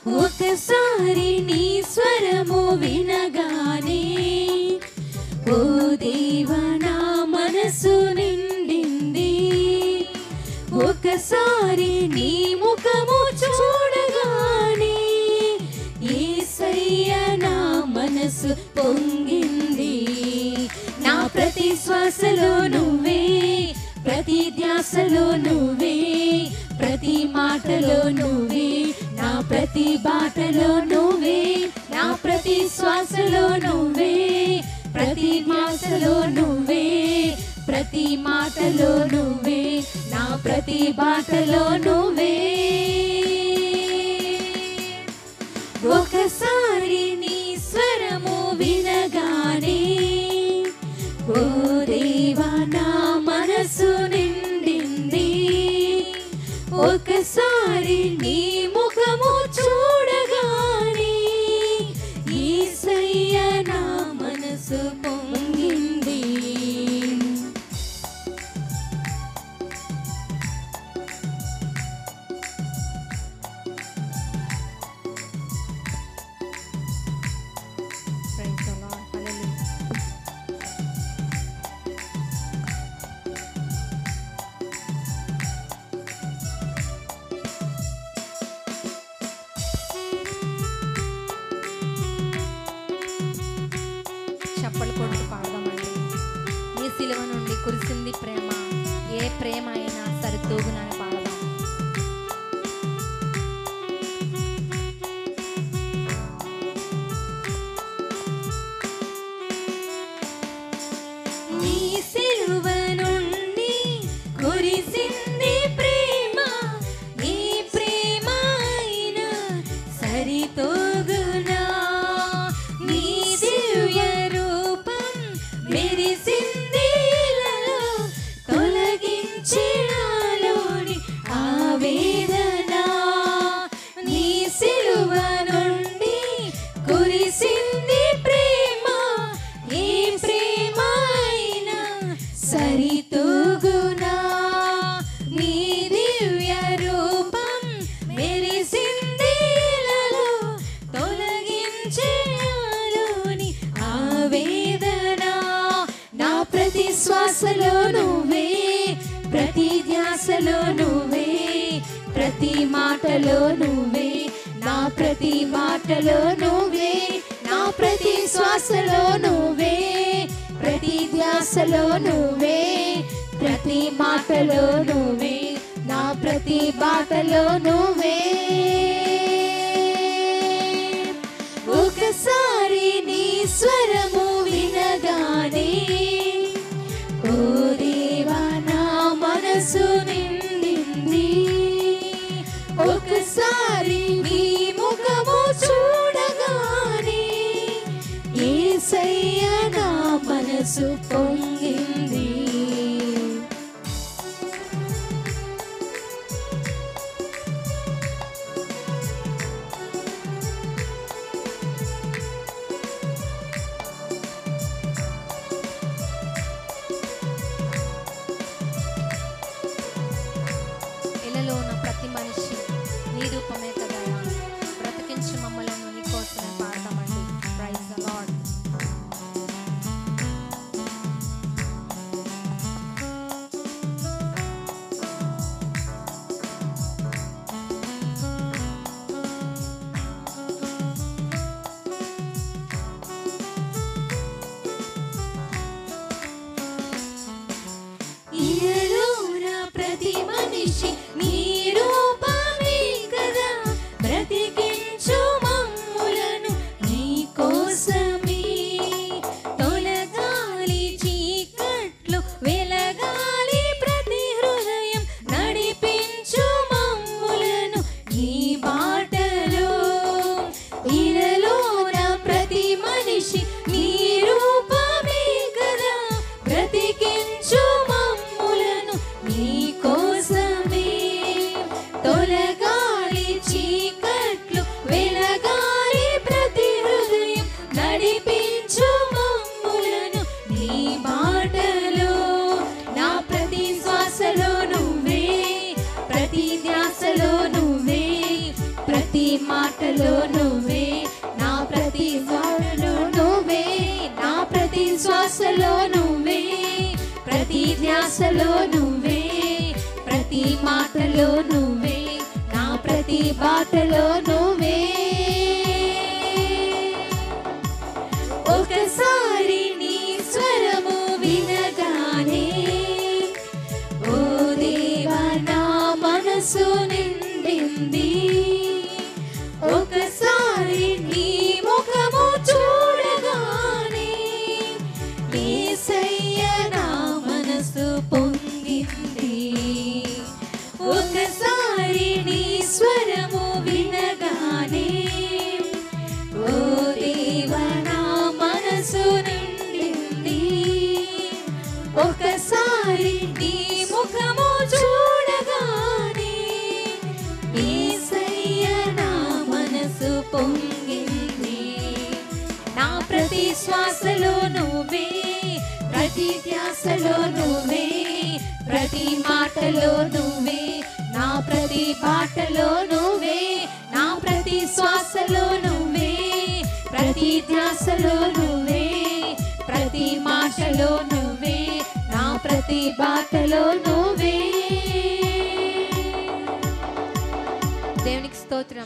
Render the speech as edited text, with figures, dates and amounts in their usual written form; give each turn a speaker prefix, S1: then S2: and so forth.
S1: ఒకసారి నీ స్వరము వినగానే ఓ దేవా నా మనసు నిండింది. ఒకసారి నీ ముఖము చూడగానే యేసయ్య నా మనసు పొంగింది. నా ప్రతి శ్వాసలో నువ్వే, ప్రతి ధ్యాసలో నువ్వే, ప్రతి మాటలో నువ్వే, నా ప్రతి బాటలో నువ్వే, నా ప్రతి శ్వాసలో నువ్వే, ప్రతి ధ్యాసలో నువ్వే, ప్రతి మాటలో నువ్వే, నా ప్రతి బాటలో నువ్వే. ఒకసారి నీ స్వరము వినగానే ఓ దేవా నా మనసు నిండింది. ఒకసారి నీ ముఖము చూడగానే యేసయ్య నా మనసు పొంగింది.
S2: చప్పలు కొడుతూ పాడదామండి. నీ సిలువ నుండి కురిసింది ప్రేమ, ఏ ప్రేమ అయినా సరితూగునని పాడదాం.
S1: నీ సిలువ నుండి కురిసింది ప్రేమ, ఏ ప్రేమ అయినా సరితూగునా. నీ దివ్య రూపం మెరిసింది ఇలలో, తొలగించి నాలోని ఆవేదన. నీ సిలువ నుండి కురిసింది ప్రేమ, ఏ ప్రేమ అయినా సరితూగునా. నీ దివ్య రూపం మెరిసింది ఇలలో, తొలగించి నాలోని ఆవేదన. నా ప్రతి శ్వాసలో నువ్వే, ప్రతి ధ్యాసలో నువ్వే, ప్రతి మాటలో నువ్వే, నా ప్రతి మాటలో నువ్వే, నా ప్రతి శ్వాసలో నువ్వే, ప్రతి ధ్యాసలో నువ్వే, ప్రతి మాటలో నువ్వే, నా ప్రతి బాటలో నువ్వే. ఒకసారి నీ స్వరము వినగానే ఓ దేవా నా మనసు నిండింది. ఒకసారి నీ ముఖము చూడగానే యేసయ్య నా మనసు పొంగింది.
S2: ఇలలో ఉన్న ప్రతి మనిషి నీ రూపమే కదా, బ్రతికించి మమ్మలను నీ కోసమే పాడతామండి. Praise the lord.
S1: ఇలలో ఉన్న ప్రతి మనిషి నీ రూపమే కదా, బ్రతికించు మాటలో నువ్వే, నా ప్రతి మాటలో నువ్వే, నా ప్రతి శ్వాసలో నువ్వే, ప్రతి ధ్యాసలో నువ్వే, ప్రతి మాటలో నువ్వే, నా ప్రతి బాటలో నువ్వే. ఒకసారి నీ స్వరము వినగానే ఓ దేవా నా మనసు నిండింది. ఒకసారి నీ ముఖము చూడగానే యేసయ్య నా మనసు పొంగింది. ఒకసారి నీ స్వరము వినగానే ఓ దేవా నా మనసు నిండింది. ఒకసారి నీ ముఖము చూడగానే యేసయ్య నా మనసు పొంగింది. నా ప్రతి శ్వాసలో నువ్వే, ప్రతి ధ్యాసలో నువ్వే, ప్రతి మాటలో నువ్వే, నా ప్రతి బాటలో నువ్వే, నా ప్రతి శ్వాసలో నువ్వే, ప్రతి ధ్యాసలో నువ్వే, ప్రతి మాటలో నువ్వే, నా ప్రతి బాటలో నువ్వే.
S2: దేవునికి స్తోత్రం.